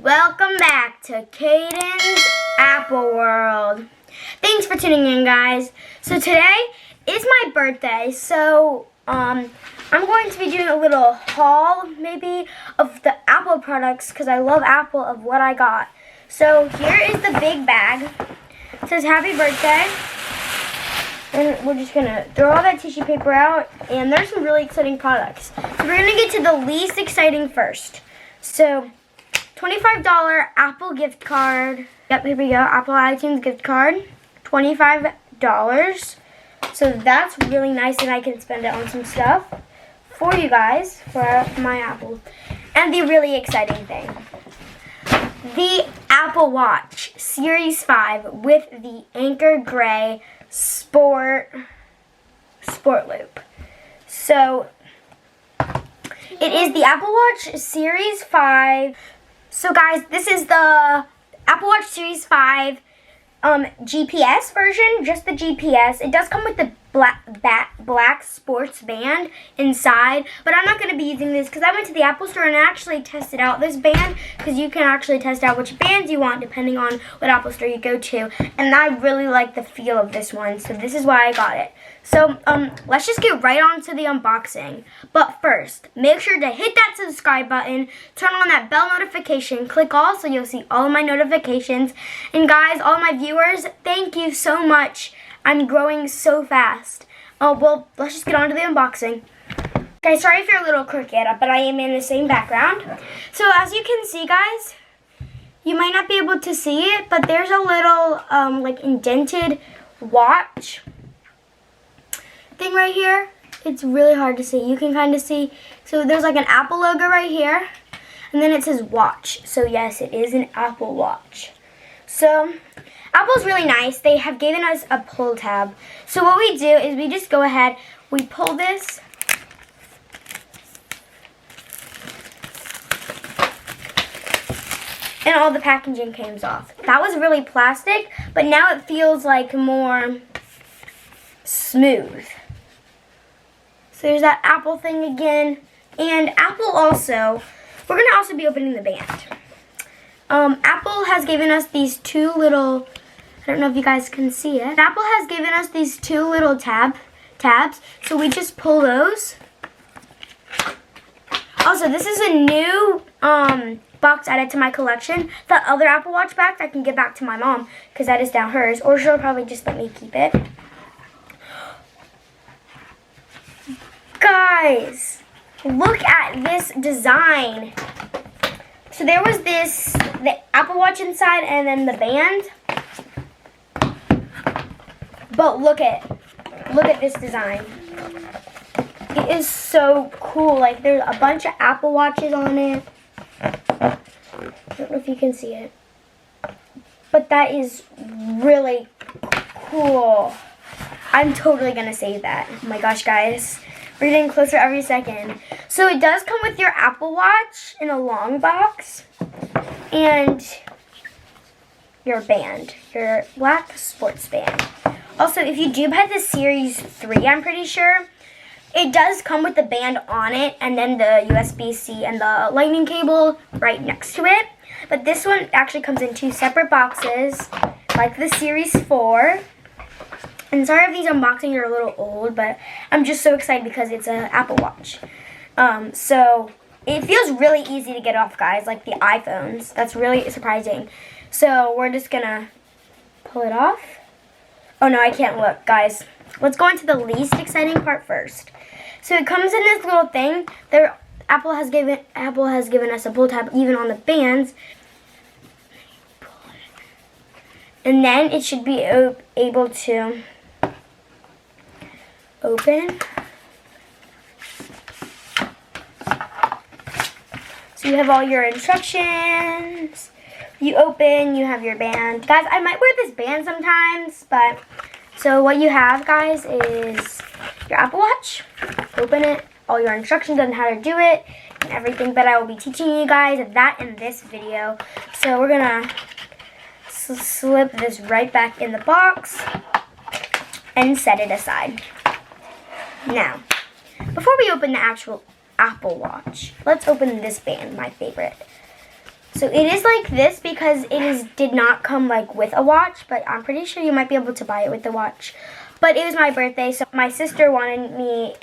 Welcome back to Caden's Apple World. Thanks for tuning in, guys. So today is my birthday, so I'm going to be doing a little haul, maybe, of the Apple products, because I love Apple, of what I got. So here is the big bag. It says happy birthday. And we're just going to throw all that tissue paper out, and there's some really exciting products. So we're going to get to the least exciting first. So, $25 Apple gift card. Yep, here we go. Apple iTunes gift card. $25. So that's really nice, and I can spend it on some stuff for you guys, for my Apple. And the really exciting thing, the Apple Watch Series 5 with the Anchor Gray Sport Loop. So it is the Apple Watch Series 5. So guys, this is the Apple Watch Series 5 GPS version, just the GPS. It does come with the black sports band inside, but I'm not going to be using this because I went to the Apple store and I actually tested out this band, because you can actually test out which bands you want depending on what Apple store you go to, and I really like the feel of this one, so this is why I got it. So let's just get right on to the unboxing. But first, make sure to hit that subscribe button, turn on that bell notification, click all so you'll see all of my notifications. And guys, all my viewers, thank you so much. I'm growing so fast. Oh, well, let's just get on to the unboxing. Guys, sorry if you're a little crooked, but I am in the same background. So as you can see, guys, you might not be able to see it, but there's a little like indented watch thing right here. It's really hard to see. You can kind of see. So there's like an Apple logo right here, and then it says watch. So yes, it is an Apple Watch. So Apple's really nice. They have given us a pull tab. So what we do is we just go ahead, we pull this, and all the packaging comes off. That was really plastic, but now it feels like more smooth. So there's that Apple thing again. And Apple also, we're going to also be opening the band. Apple has given us these two little, I don't know if you guys can see it. Apple has given us these two little tabs. So we just pull those. Also, this is a new box added to my collection. The other Apple Watch box I can give back to my mom, because that is now hers. Or she'll probably just let me keep it. Guys, look at this design. So there was the Apple Watch inside and then the band. But look at this design. It is so cool. Like, there's a bunch of Apple Watches on it. I don't know if you can see it. But that is really cool. I'm totally going to save that. Oh my gosh, guys. We're getting closer every second. So it does come with your Apple Watch in a long box. And your band. Your black sports band. Also, if you do buy the Series 3, I'm pretty sure, it does come with the band on it, and then the USB-C and the lightning cable right next to it. But this one actually comes in two separate boxes, like the Series 4. And sorry if these unboxings are a little old, but I'm just so excited because it's an Apple Watch. So it feels really easy to get off, guys, like the iPhones. That's really surprising. So we're just gonna pull it off. Oh no, I can't look, guys. Let's go into the least exciting part first. So it comes in this little thing. Apple has given us a pull tab even on the bands. And then it should be able to open. So you have all your instructions. You open, you have your band. Guys, I might wear this band sometimes, but so what you have, guys, is your Apple Watch. Open it, all your instructions on how to do it, and everything, but I will be teaching you guys that in this video. So we're gonna slip this right back in the box and set it aside. Now, before we open the actual Apple Watch, let's open this band, my favorite. So it is like this because did not come like with a watch, but I'm pretty sure you might be able to buy it with the watch. But it was my birthday, so my sister wanted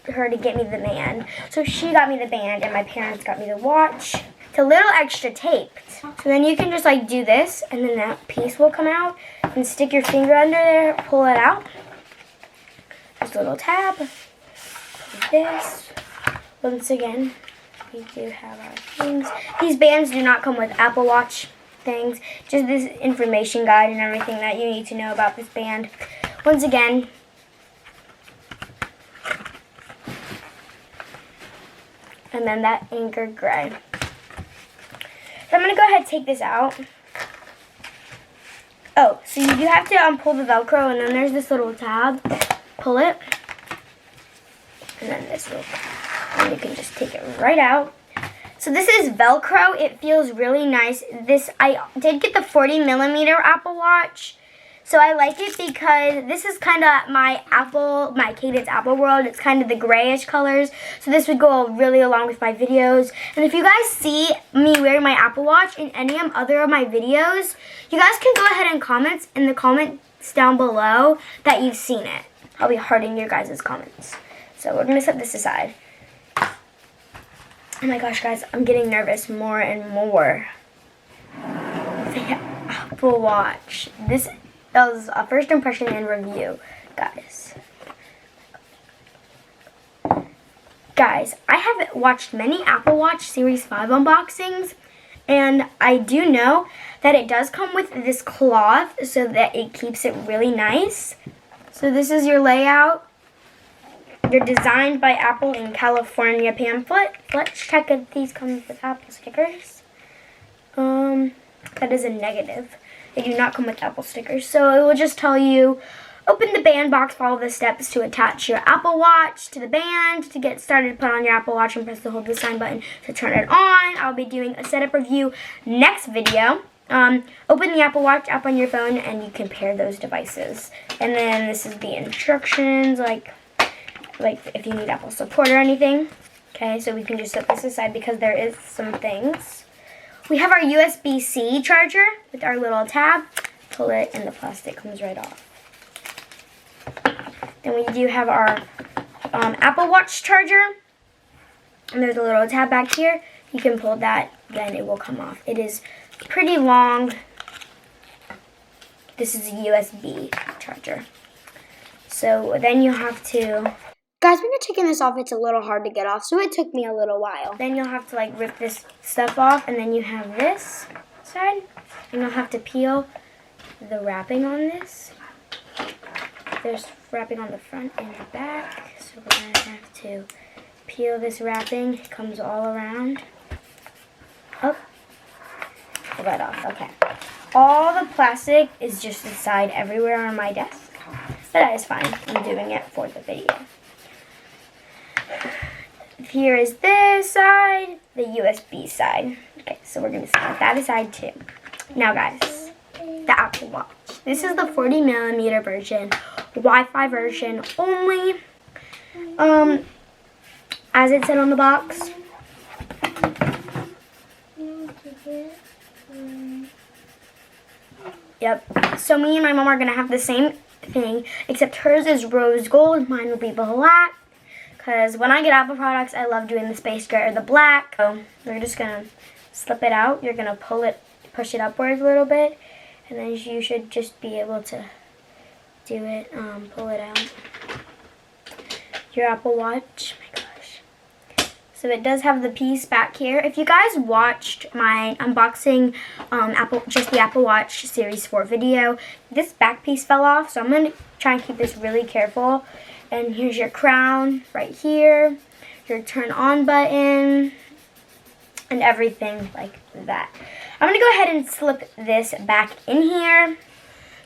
her to get me the band. So she got me the band and my parents got me the watch. It's a little extra taped. So then you can just like do this and then that piece will come out and stick your finger under there, pull it out. This little tab. This. Once again, we do have our things. These bands do not come with Apple Watch things. Just this information guide and everything that you need to know about this band. Once again, and then that anchor gray. So I'm going to go ahead and take this out. Oh, so you do have to pull the Velcro, and then there's this little tab. Pull it. And then this little tab. And you can just take it right out. So this is Velcro. It feels really nice. I did get the 40mm Apple Watch. So I like it because this is kind of my Caden's Apple World. It's kind of the grayish colors. So this would go really along with my videos. And if you guys see me wearing my Apple Watch in any other of my videos, you guys can go ahead and comment in the comments down below that you've seen it. I'll be hearting your guys' comments. So we're going to set this aside. Oh my gosh, guys, I'm getting nervous more and more. The Apple Watch. That was a first impression and review, guys. Guys, I have watched many Apple Watch Series 5 unboxings, and I do know that it does come with this cloth so that it keeps it really nice. So this is your layout. They're designed by Apple in California pamphlet. Let's check if these come with Apple stickers. That is a negative. They do not come with Apple stickers. So it will just tell you, open the band box, follow the steps to attach your Apple Watch to the band. To get started, put on your Apple Watch and press the hold the sign button to turn it on. I'll be doing a setup review next video. Open the Apple Watch app on your phone and you can pair those devices. And then this is the instructions, like if you need Apple support or anything. Okay, so we can just set this aside because there is some things. We have our USB-C charger with our little tab. Pull it and the plastic comes right off. Then we do have our Apple Watch charger. And there's a little tab back here. You can pull that, then it will come off. It is pretty long. This is a USB charger. So then you have to... Guys, when you're taking this off, it's a little hard to get off, so it took me a little while. Then you'll have to like rip this stuff off, and then you have this side, and you'll have to peel the wrapping on this. There's wrapping on the front and the back, so we're going to have to peel this wrapping. It comes all around. Oh, pull that off, okay. All the plastic is just inside everywhere on my desk, but that is fine. I'm doing it for the video. Here is this side, the USB side. Okay, so we're going to set that aside too. Now guys, the Apple Watch. This is the 40mm version, Wi-Fi version only. As it said on the box. Yep, so me and my mom are going to have the same thing, except hers is rose gold, mine will be black. Because when I get Apple products, I love doing the space gray or the black. So we're just going to slip it out. You're going to push it upwards a little bit. And then you should just be able to do it, pull it out. Your Apple Watch. Oh my gosh. So it does have the piece back here. If you guys watched my unboxing just the Apple Watch Series 4 video, this back piece fell off. So I'm going to try and keep this really careful. And here's your crown right here, your turn on button, and everything like that. I'm going to go ahead and slip this back in here.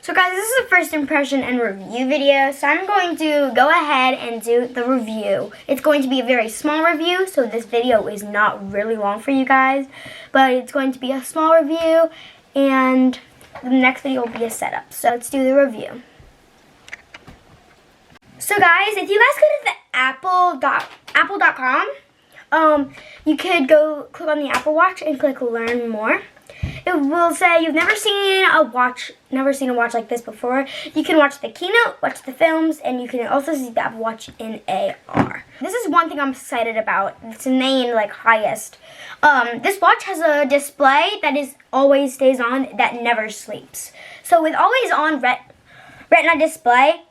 So guys, this is a first impression and review video, so I'm going to go ahead and do the review. It's going to be a very small review, so this video is not really long for you guys, but it's going to be a small review, and the next video will be a setup. So let's do the review. So guys, if you guys go to the apple.com, you could go click on the Apple Watch and click Learn More. It will say you've never seen a watch like this before. You can watch the keynote, watch the films, and you can also see the Apple Watch in AR. This is one thing I'm excited about. It's the main highest. This watch has a display that always stays on, that never sleeps. So with always on Retina display,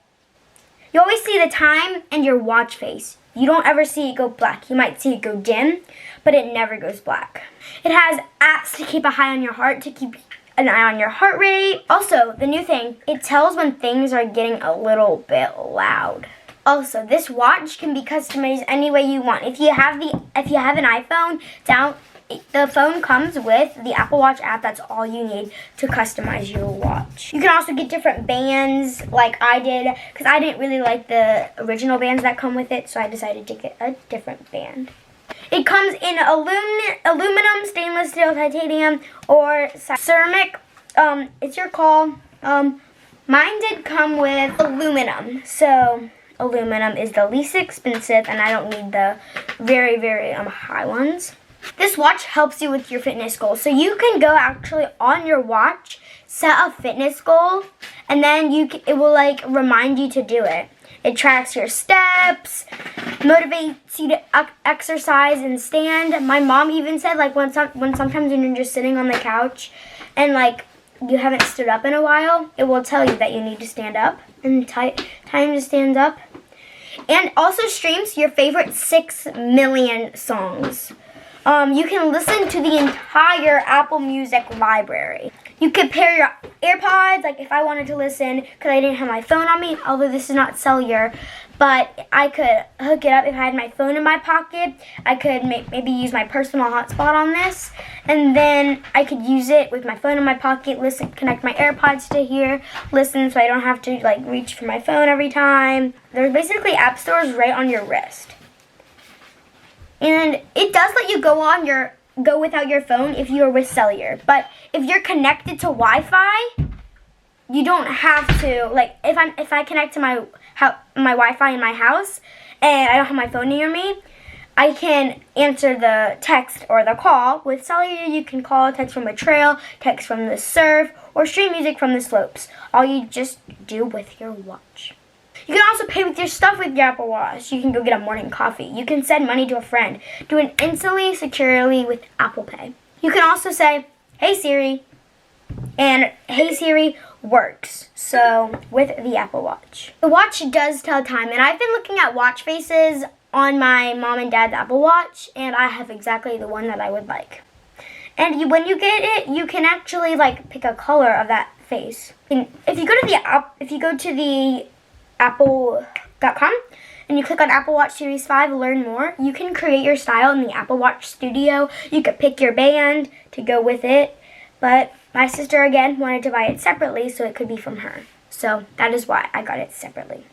you always see the time and your watch face. You don't ever see it go black. You might see it go dim, but it never goes black. It has apps to keep an eye on your heart, to keep an eye on your heart rate. Also, the new thing, it tells when things are getting a little bit loud. Also, this watch can be customized any way you want. If you have an iPhone, the phone comes with the Apple Watch app. That's all you need to customize your watch. You can also get different bands like I did, because I didn't really like the original bands that come with it, so I decided to get a different band. It comes in aluminum, stainless steel, titanium, or ceramic. It's your call. Mine did come with aluminum, so aluminum is the least expensive, and I don't need the very, very high ones. This watch helps you with your fitness goals. So you can go actually on your watch, set a fitness goal, and then it will remind you to do it. It tracks your steps, motivates you to exercise and stand. My mom even said when sometimes when you're just sitting on the couch and you haven't stood up in a while, it will tell you that you need to stand up and time to stand up. And also streams your favorite 6 million songs. You can listen to the entire Apple Music library. You could pair your AirPods, if I wanted to listen, because I didn't have my phone on me, although this is not cellular, but I could hook it up if I had my phone in my pocket. I could maybe use my personal hotspot on this, and then I could use it with my phone in my pocket, connect my AirPods to here, listen so I don't have to reach for my phone every time. There's basically app stores right on your wrist. And it does let you go without your phone if you are with cellular. But if you're connected to Wi-Fi, you don't have to. If I connect to my Wi-Fi in my house and I don't have my phone near me, I can answer the text or the call. With cellular, you can call, text from a trail, text from the surf, or stream music from the slopes. All you just do with your watch. You can also pay with your stuff with your Apple Watch. You can go get a morning coffee. You can send money to a friend. Do it instantly, securely with Apple Pay. You can also say, "Hey Siri," and "Hey Siri" works. So with the Apple Watch. The watch does tell time, and I've been looking at watch faces on my mom and dad's Apple Watch, and I have exactly the one that I would like. And when you get it, you can actually pick a color of that face. And if you go to the apple.com and you click on Apple Watch Series 5, learn more, you can create your style in the Apple Watch Studio. You could pick your band to go with it, but my sister again wanted to buy it separately, so it could be from her. So that is why I got it separately.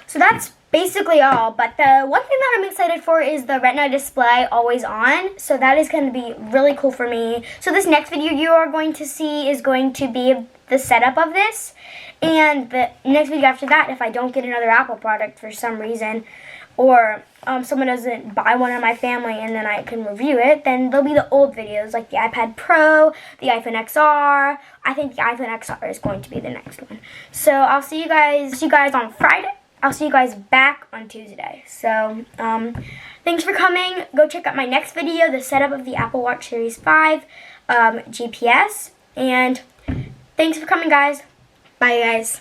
So that's basically all, but the one thing that I'm excited for is the Retina display always on. So that is going to be really cool for me. So this next video you are going to see is going to be the setup of this. And the next video after that, if I don't get another Apple product for some reason, or someone doesn't buy one in my family and then I can review it, then there'll be the old videos like the iPad Pro, the iPhone XR. I think the iPhone XR is going to be the next one. So I'll see you guys on Friday. I'll see you guys back on Tuesday. So thanks for coming. Go check out my next video, the setup of the Apple Watch Series 5 GPS. And thanks for coming, guys. Bye, guys.